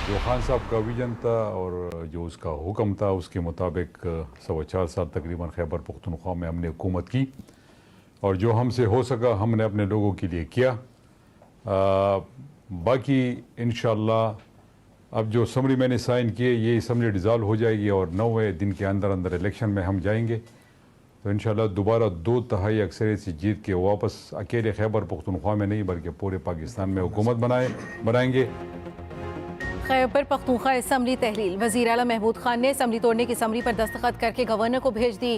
जो खान साहब का विजन था और जो उसका हुक्म था उसके मुताबिक 4.25 साल तकरीबन खैबर पख्तूनख्वा में हमने हुकूमत की और जो हमसे हो सका हमने अपने लोगों के लिए किया। बाकी इंशाअल्लाह अब जो असम्बली मैंने साइन किए ये असम्बली डिज़ाल्व हो जाएगी और 9वें दिन के अंदर अंदर इलेक्शन में हम जाएंगे तो इंशाअल्लाह दोबारा 2/3 अक्सरियत से जीत के वापस अकेले खैबर पख्तूनख्वा में नहीं बल्कि पूरे पाकिस्तान में हुकूमत बनाएंगे। खैबर पख्तूनख्वा असम्बली तहलील। वज़ीर आला महमूद खान ने असम्बली तोड़ने की असम्बली पर दस्तखत करके गवर्नर को भेज दी।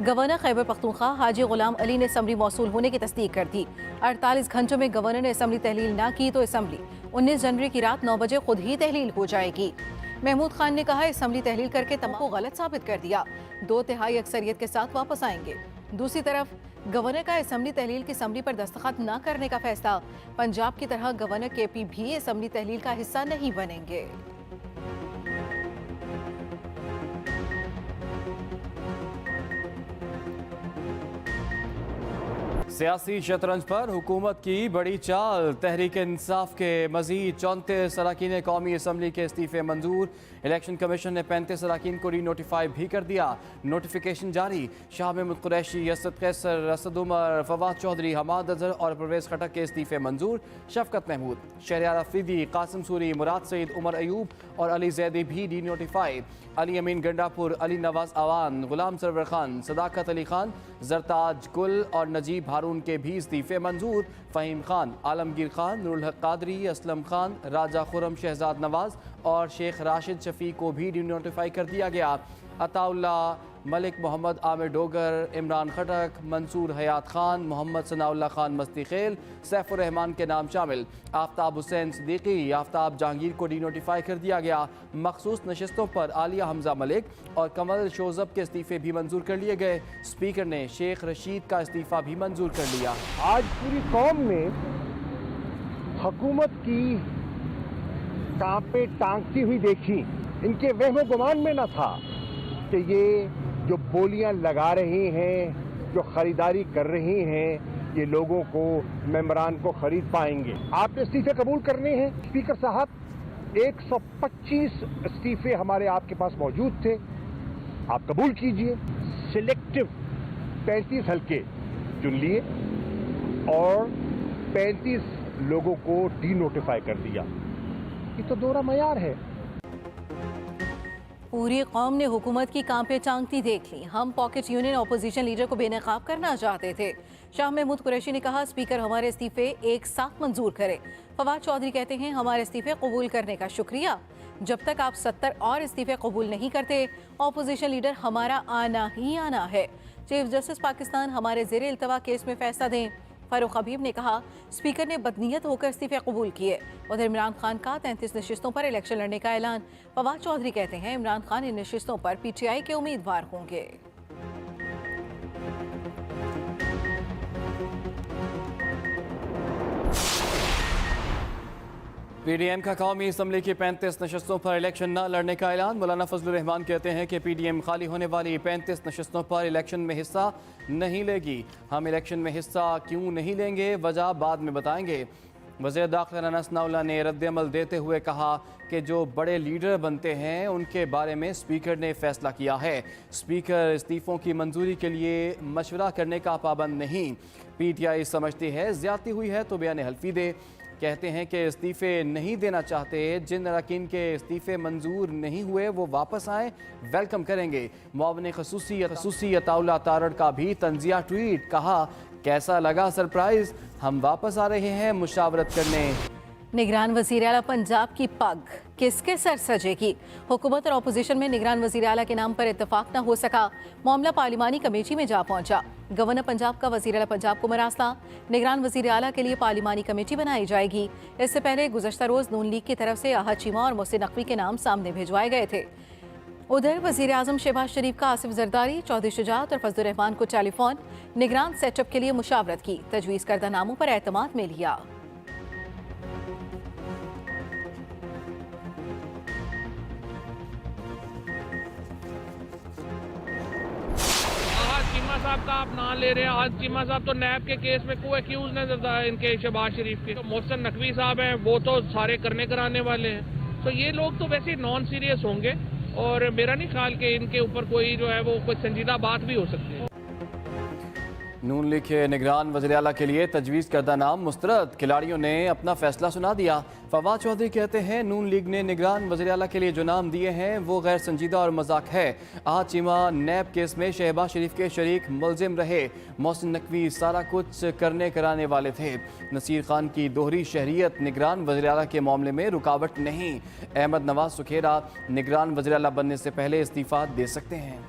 गवर्नर खैबर पख्तूनख्वा हाजी गुलाम अली ने असम्बली मौसूल होने की तस्दीक कर दी। 48 घंटों में गवर्नर ने असम्बली तहलील ना की तो असम्बली 19 जनवरी की रात 9 बजे खुद ही तहलील हो जाएगी। महमूद खान ने कहा असम्बली तहलील करके तमाम को गलत साबित कर दिया, 2/3 अक्सरियत के साथ वापस आएंगे। दूसरी तरफ गवर्नर का असम्बली तहलील की असम्बली पर दस्तखत न करने का फैसला। पंजाब की तरह गवर्नर केपी भी असम्बली तहलील का हिस्सा नहीं बनेंगे। सियासी शतरंज पर हुकूमत की बड़ी चाल। तहरीक इंसाफ के मजीद 34 अरकान कौमी असम्बली के इस्तीफे मंजूर। इलेक्शन कमीशन ने 35 अरकान को री नोटिफाई भी कर दिया। नोटिफिकेशन जारी। शाह महमूद कुरैशी, असद कैसर, असद उमर, फवाद चौधरी, हमाद अजहर और परवेज खटक के इस्तीफे मंजूर। शफकत महमूद, शहरयार अफरीदी, कासिम सूरी, मुराद सईद, उमर अयूब और अली जैदी भी डी नोटिफाई। अली अमीन गंडापुर, अली नवाज अवान, गुलाम सरवर खान, सदाकत अली खान, जरताज गुल और नजीब हारून के भी इस्तीफे मंजूर। फ़हीम खान, आलमगीर खान, नूरुल हक कादरी, असलम खान, राजा खुरम शहजाद नवाज और शेख राशिद शफी को भी डी नोटिफाई कर दिया गया। अताउल्ला मलिक, मोहम्मद आमिर डोगर, इमरान खटक, मंसूर हयात खान, मोहम्मद सनाउल्ला खान मस्ती खेल, सैफुर रहमान के नाम शामिल। आफ्ताब हुसैन सिद्दीकी, आफ्ताब जहांगीर को डी नोटिफाई कर दिया गया। मखसूस नशस्तों पर आलिया हमजा मलिक और कमल शोजब के इस्तीफे भी मंजूर कर लिए गए। स्पीकर ने शेख रशीद का इस्तीफा भी मंजूर कर लिया। आज पूरी कौम ने हुकूमत की टांपे टांगती हुई देखी। इनके वहमो गुमान में न था कि ये जो बोलियां लगा रहे हैं, जो खरीदारी कर रहे हैं, ये लोगों को, मेंबरान को खरीद पाएंगे। आपने इस्तीफे कबूल करने हैं स्पीकर साहब। 125 इस्तीफे हमारे आपके पास मौजूद थे, आप कबूल कीजिए। सिलेक्टिव 35 हल्के चुन लिए और 35 लोगों को डी नोटिफाई कर दिया। ये तो दोहरा मयार है। पूरी कौम ने हुकूमत की कांपे टांगती देख ली। हम पॉकेट यूनियन अपोजिशन लीडर को बेनकाब करना चाहते थे। शाह महमूद कुरैशी ने कहा स्पीकर हमारे इस्तीफे एक साथ मंजूर करे। फवाद चौधरी कहते हैं हमारे इस्तीफे कबूल करने का शुक्रिया। जब तक आप 70 और इस्तीफे कबूल नहीं करते अपोजिशन लीडर हमारा आना ही आना है। चीफ जस्टिस पाकिस्तान हमारे जेर इल्तवा केस में फैसला दें। फारूक हबीब ने कहा स्पीकर ने बदनीयत होकर इस्तीफे कबूल किए। उधर इमरान खान का 33 नशिस्तों पर इलेक्शन लड़ने का ऐलान। फवाद चौधरी कहते हैं इमरान खान इन नशिस्तों पर पीटीआई के उम्मीदवार होंगे। पीडीएम का कौमी असम्बली की 35 नशस्तों पर इलेक्शन न लड़ने का ऐलान। मौलाना फजलुर रहमान कहते हैं कि पीडीएम खाली होने वाली 35 नशस्तों पर इलेक्शन में हिस्सा नहीं लेगी। हम इलेक्शन में हिस्सा क्यों नहीं लेंगे, वजह बाद में बताएंगे। वज़ीर दाखिला राना सनाउल्लाह ने रद्द-ए-अमल देते हुए कहा कि जो बड़े लीडर बनते हैं उनके बारे में स्पीकर ने फैसला किया है। स्पीकर इस्तीफ़ों की मंजूरी के लिए मशवरा करने का पाबंद नहीं। पीटीआई समझती है ज़्यादती हुई है तो बयान हल्फी दे। कहते हैं कि इस्तीफ़े नहीं देना चाहते, जिन अरकान के इस्तीफ़े मंजूर नहीं हुए वो वापस आएँ, वेलकम करेंगे। मुआविन खसूसी अताउल्ला तारड़ का भी तंजिया ट्वीट। कहा कैसा लगा सरप्राइज़, हम वापस आ रहे हैं मुशावरत करने। निगरान वज़ीर आला पंजाब की पग किसके सर सजेगी। हुकूमत और अपोजिशन में निगरान वज़ीर आला के नाम पर इत्तफाक न हो सका। मामला पार्लिमानी कमेटी में जा पहुंचा। गवर्नर पंजाब का वज़ीर आला पंजाब को मरासला। निगरान वज़ीर आला के लिए पार्लिमानी कमेटी बनाई जाएगी। इससे पहले गुज़श्ता रोज़ नून लीग की तरफ से आहत चीमा और मोहसिन नकवी के नाम सामने भिजवाए गए थे। उधर वज़ीर आज़म शहबाज शरीफ का आसिफ जरदारी, चौधरी शुजात और फजलुर रहमान को टेलीफोन। निगरान सेटअप के लिए मुशावरत की। तजवीज़ करदा नामों पर एतमाद में लिया। चीमा साहब का आप नाम ले रहे हैं। आज चीमा साहब तो नैब के केस में को एक्यूज ने इनके शहबाज शरीफ के। तो मोहसिन नकवी साहब हैं, वो तो सारे करने कराने वाले हैं। तो ये लोग तो वैसे नॉन सीरियस होंगे और मेरा नहीं ख्याल कि इनके ऊपर कोई जो है वो कोई संजीदा बात भी हो सकती है। नून लीग के निगरान वज़ीर आला के लिए तजवीज़ करदा नाम मुस्तरद, खिलाड़ियों ने अपना फैसला सुना दिया। फवाद चौधरी कहते हैं नून लीग ने निगरान वज़ीर आला के लिए जो नाम दिए हैं वो गैर संजीदा और मजाक है। आज चीमा नैब केस में शहबाज शरीफ के शरीक मुलजिम रहे। मोहसिन नकवी सारा कुछ करने कराने वाले थे। नसीर खान की दोहरी शहरियत निगरान वज़ीर आला के मामले में रुकावट नहीं। अहमद नवाज सुखेरा निगरान वज़ीर आला बनने से पहले इस्तीफ़ा दे सकते हैं।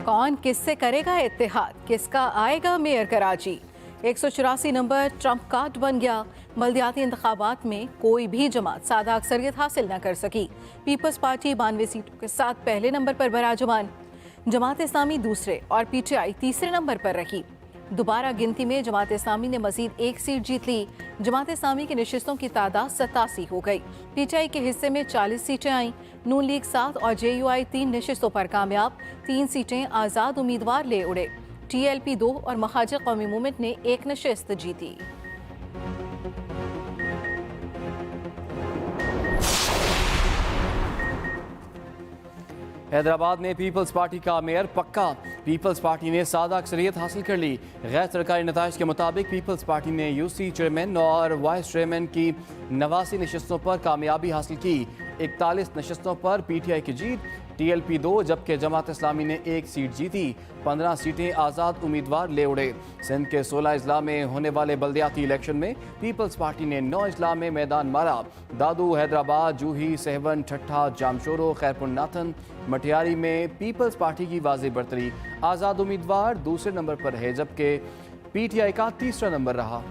कौन किससे करेगा इत्तेहाद, किसका आएगा mayor Karachi. 184 number Trump card बन गया। बल्दियाती इंतखाबात में कोई भी जमात सादा अक्सरियत हासिल न कर सकी। पीपल्स पार्टी 92 सीटों के साथ पहले नंबर पर बराजमान। जमात इस्लामी दूसरे और पीटीआई तीसरे नंबर पर रही। दोबारा गिनती में जमात इस्लामी ने मजीद एक सीट जीत ली। जमात इस्लामी की नशिस्तों की तादाद 87 हो गई। पीटीआई के हिस्से में 40 सीटें आईं। नून लीग 7 और जेयूआई 3 नशिस्तों पर कामयाब। 3 सीटें आज़ाद उम्मीदवार ले उड़े। टीएलपी 2 और महाजिर कौमी मूवमेंट ने 1 नशिस्त जीती। हैदराबाद में पीपल्स पार्टी का मेयर पक्का। पीपल्स पार्टी ने सादा अक्सरियत हासिल कर ली। गैर सरकारी नताइज के मुताबिक पीपल्स पार्टी ने यूसी चेयरमैन और वाइस चेयरमैन की 89 नशस्तों पर कामयाबी हासिल की। 41 नशस्तों पर पीटीआई की जीत। टीएलपी 2 जबकि जमात इस्लामी ने 1 सीट जीती। 15 सीटें आज़ाद उम्मीदवार ले उड़े। सिंध के 16 अजला में होने वाले बल्दियाती इलेक्शन में पीपल्स पार्टी ने 9 अजला में मैदान मारा। दादू, हैदराबाद, जूही, सहवन, ठट्ठा, जामशोरो, खैरपुर नाथन, मटियारी में पीपल्स पार्टी की वाज़ेह बढ़तरी। आज़ाद उम्मीदवार दूसरे नंबर पर है जबकि पीटीआई का तीसरा नंबर रहा।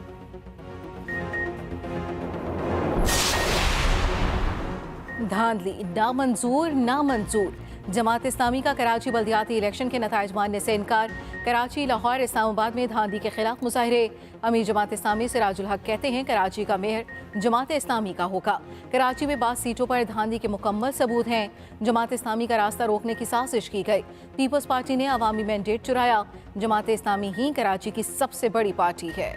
धांधली, नामंजूर नामंजूर। जमात इस्लामी का कराची बल्दियाती इलेक्शन के नताइज मानने से इनकार। कराची, लाहौर, इस्लामाबाद में धांधली के खिलाफ मुजाहरे। अमीर जमात इस्लामी सिराजुल हक कहते हैं कराची का मेयर जमात इस्लामी का होगा। कराची में 22 सीटों पर धांधली के मुकम्मल सबूत हैं। जमात इस्लामी का रास्ता रोकने की साजिश की गई। पीपल्स पार्टी ने अवामी मैंडेट चुराया। जमात इस्लामी ही कराची की सबसे बड़ी पार्टी है।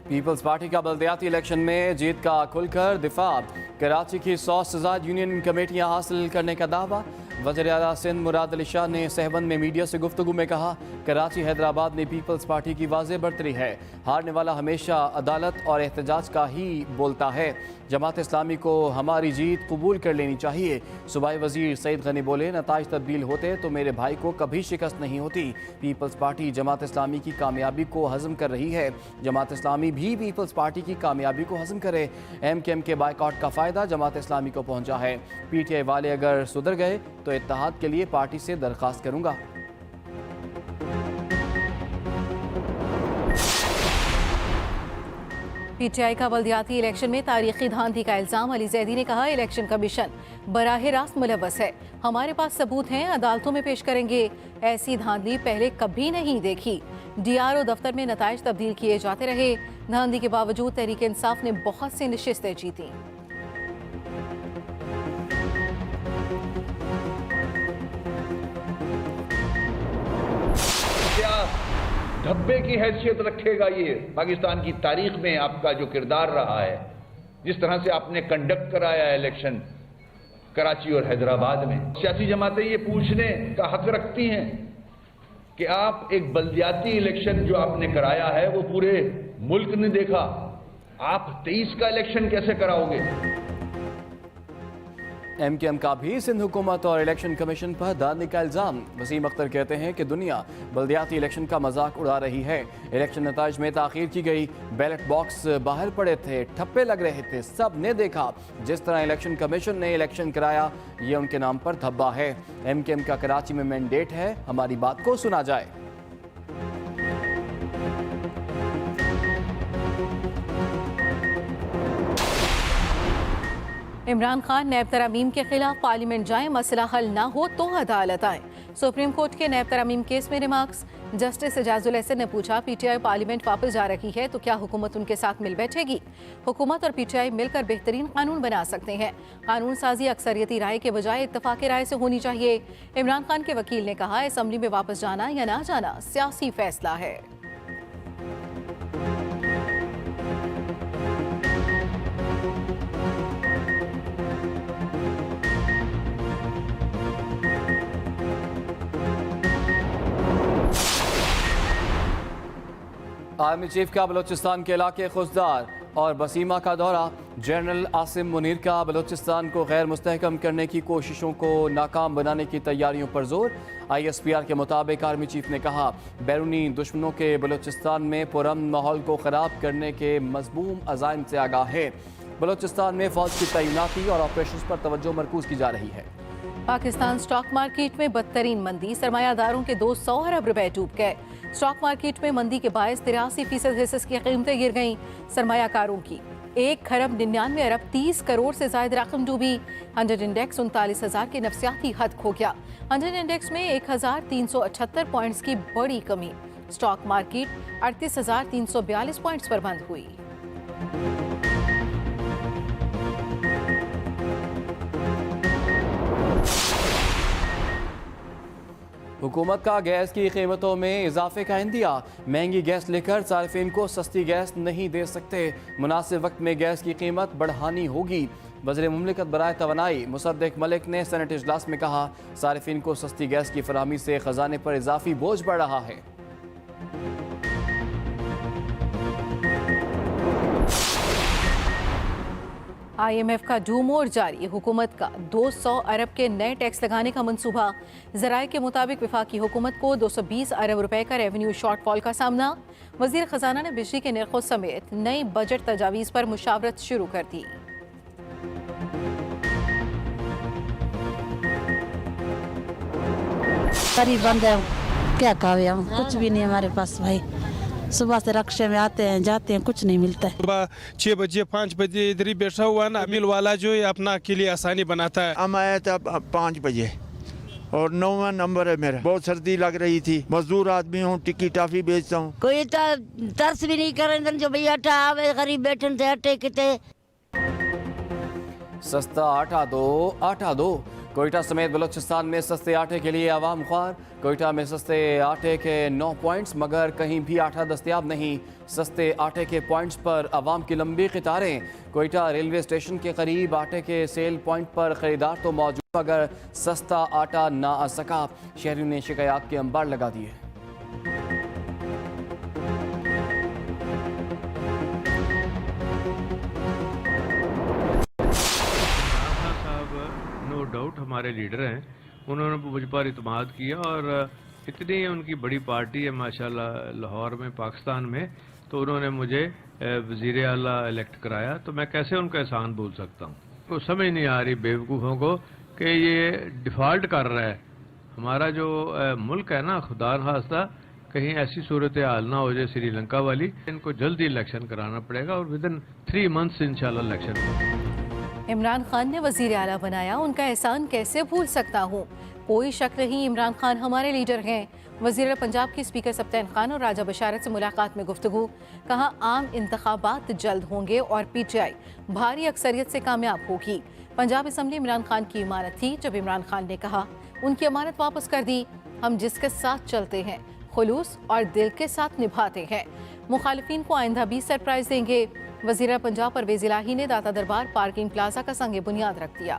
पीपल्स पार्टी का बल्दियाती इलेक्शन में जीत का खुलकर दिफा। कराची की 100 से ज़ायद यूनियन कमेटियां हासिल करने का दावा। वज़ीर आला सिंध मुराद अली शाह ने सहवन में मीडिया से गुफ्तगू में कहा कराची हैदराबाद में पीपल्स पार्टी की वाज़ेह बढ़तरी है। हारने वाला हमेशा अदालत और एहतजाज का ही बोलता है। जमात इस्लामी को हमारी जीत कबूल कर लेनी चाहिए। सूबाई वज़ीर सईद गनी बोले नताइज तब्दील होते तो मेरे भाई को कभी शिकस्त नहीं होती। पीपल्स पार्टी जमात इस्लामी की कामयाबी को हज़म कर रही है। जमात इस्लामी भी पीपल्स पार्टी की कामयाबी को हज़म करे। एमकेएम के बायकॉट का फ़ायदा जमात इस्लामी को पहुंचा है। पीटीआई वाले अगर सुधर गए तो इत्तेहाद के लिए पार्टी से दरख्वास्त करूंगा। पीटीआई का बल्दियाती इलेक्शन में तारीखी धांधली का इल्जाम। अली जैदी ने कहा इलेक्शन कमीशन बराह रास्त मुलव्वस है। हमारे पास सबूत हैं, अदालतों में पेश करेंगे। ऐसी धांधली पहले कभी नहीं देखी। डीआरओ दफ्तर में नताइज तब्दील किए जाते रहे। धांधली के बावजूद तहरीक इंसाफ ने बहुत सी नशिस्तें जीती। धब्बे की हैसियत रखेगा ये पाकिस्तान की तारीख में आपका जो किरदार रहा है, जिस तरह से आपने कंडक्ट कराया इलेक्शन कराची और हैदराबाद में। सियासी जमातें ये पूछने का हक रखती हैं कि आप एक बल्दियाती इलेक्शन जो आपने कराया है वो पूरे मुल्क ने देखा, आप 23 का इलेक्शन कैसे कराओगे? एमकेएम का भी सिंध हुकूमत और इलेक्शन कमीशन पर धांधली का इल्जाम। वसीम अख्तर कहते हैं कि दुनिया बल्दियाती इलेक्शन का मजाक उड़ा रही है। इलेक्शन नताइज में ताखीर की गई, बैलेट बॉक्स बाहर पड़े थे, ठप्पे लग रहे थे, सब ने देखा। जिस तरह इलेक्शन कमीशन ने इलेक्शन कराया ये उनके नाम पर धब्बा है। एमकेएम का कराची में मैंडेट है, हमारी बात को सुना जाए। इमरान खान नैब तरामीम के खिलाफ पार्लियामेंट जाएं, मसला हल ना हो तो अदालत आए। सुप्रीम कोर्ट के नैब तरामीम केस में रिमार्क्स। जस्टिस एजाजुल हसन ने पूछा, पीटीआई पार्लियामेंट वापस जा रही है तो क्या हुकूमत उनके साथ मिल बैठेगी? हुकूमत और पीटीआई मिलकर बेहतरीन कानून बना सकते हैं। कानून साजी अक्सरियती राय के बजाय इत्तफाक़ी राय से होनी चाहिए। इमरान खान के वकील ने कहा, असम्बली में वापस जाना या ना जाना सियासी फैसला है। आर्मी चीफ का बलूचिस्तान के इलाके खुशदार और बसीमा का दौरा। जनरल आसिम मुनीर का बलूचिस्तान को गैर मुस्तहकम करने की कोशिशों को नाकाम बनाने की तैयारियों पर जोर। ISPR के मुताबिक आर्मी चीफ ने कहा, बैरूनी दुश्मनों के बलूचिस्तान में पुरअमन माहौल को ख़राब करने के मज़मूम अज़ाइम से आगाह है। बलूचिस्तान में फ़ौज की तैनाती और ऑपरेशन पर तवज्जो मरकूज़ की जा रही है। पाकिस्तान स्टॉक मार्केट में बदतरीन मंदी, सरमायादारों के 200 अरब रुपए डूब गए। स्टॉक मार्केट में मंदी के बायस 83% हिस्सेस की कीमतें गिर गईं। सरमायाकारों की 1,99 अरब 30 करोड़ से ज्यादा रकम डूबी। 100 इंडेक्स 39,000 के नफसियाती हद खो गया। 100 इंडेक्स में 1,378 पॉइंट्स की बड़ी कमी। स्टॉक मार्केट 38,342 पॉइंट्स पर बंद हुई। हुकूमत का गैस की कीमतों में इजाफे का इंदिया। महंगी गैस लेकर सार्फिन को सस्ती गैस नहीं दे सकते। मुनासिब वक्त में गैस की कीमत बढ़ानी होगी। वज़ीर मुमलिकत बराए तवानाई मुसद्दिक मलिक ने सेनेट इजलास में कहा, सार्फिन को सस्ती गैस की फराहमी से खजाने पर इजाफी बोझ बढ़ रहा है। IMF का डूमोर जारी। हुकूमत का 200 अरब के नए टैक्स लगाने का मंसूबा। ज़राए के मुताबिक वफाकी हुकूमत को 220 अरब रुपए का रेवेन्यू शॉर्टफॉल का सामना। वज़ीर ख़जाना ने बिजली के निर्खों समेत नई बजट तजावीज़ पर मुशावरत शुरू कर दी। गरीब बंदे हैं, क्या कहे हम, कुछ भी नहीं हमारे पास भाई। सुबह से रक्शे में आते हैं जाते हैं, कुछ नहीं मिलता है। सुबह 6 बजे 5 बजे इधर ही बैठा हुआ ना, मिल वाला जो है अपना के लिए आसानी बनाता है। हम आए थे 5 बजे और 9वां नंबर है मेरा। बहुत सर्दी लग रही थी, मजदूर आदमी हूँ, टिक्की टाफी बेचता हूँ। कोई तरस भी नहीं करे जो भैया आटा आवे, गरीब बैठे थे आटे किते। सस्ता आटा दो। कोयटा समेत बलूचिस्तान में सस्ते आटे के लिए आवाम ख्वार। कोयटा में सस्ते आटे के 9 पॉइंट्स, मगर कहीं भी आटा दस्तयाब नहीं। सस्ते आटे के पॉइंट्स पर आवाम की लंबी कतारें। कोयटा रेलवे स्टेशन के करीब आटे के सेल पॉइंट पर खरीदार तो मौजूद, मगर सस्ता आटा ना आ सका। शहरियों ने शिकायत के अंबार लगा दिए। नो डाउट हमारे लीडर हैं, उन्होंने मुझ पर इत्मीनान किया और इतनी उनकी बड़ी पार्टी है माशाल्लाह लाहौर में, पाकिस्तान में, तो उन्होंने मुझे वज़ीर आला इलेक्ट कराया, तो मैं कैसे उनका एहसान भूल सकता हूँ। तो समझ नहीं आ रही बेवकूफ़ों को कि ये डिफ़ॉल्ट कर रहा है हमारा जो मुल्क है ना, खुदा न खास्ता कहीं ऐसी सूरत हाल ना हो जाए श्रीलंका वाली। इनको जल्दी इलेक्शन कराना पड़ेगा और विदिन 3 मंथ्स इंशाल्लाह इलेक्शन। इमरान खान ने वज़ीर आला बनाया, उनका एहसान कैसे भूल सकता हूँ। कोई शक नहीं, इमरान खान हमारे लीडर हैं। वज़ीर पंजाब की स्पीकर सब्तैन खान और राजा बशारत से मुलाकात में गुफ्तगू। कहा, आम इंतखाबात जल्द होंगे और PTI भारी अक्सरियत से कामयाब होगी। पंजाब असम्बली इमरान खान की इमारत थी जब इमरान खान ने कहा, उनकी अमानत वापस कर दी। हम जिसके साथ चलते हैं खुलूस और दिल के साथ निभाते हैं। मुखालिफिन को आइंदा भी सरप्राइज देंगे। वज़ीर पंजाब परवेज़ इलाही ने दाता दरबार पार्किंग प्लाजा का संग बुनियाद रख दिया।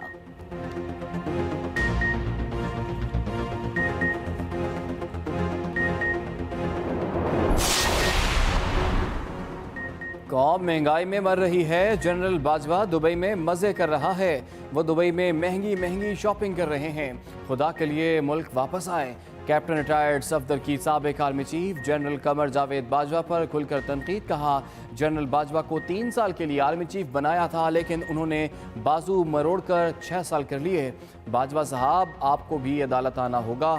कौम महंगाई में मर रही है। जनरल बाजवा दुबई में मज़े कर रहा है। वो दुबई में महंगी महंगी शॉपिंग कर रहे हैं। खुदा के लिए मुल्क वापस आए। कैप्टन रिटायर्ड सफदर की साबिक army chief general Qamar Javed Bajwa पर खुलकर तनकीद। कहा, जनरल बाजवा को 3 साल के लिए आर्मी चीफ बनाया था, लेकिन उन्होंने बाजू मरोड़कर 6 साल कर लिए। बाजवा साहब, आपको भी अदालत आना होगा।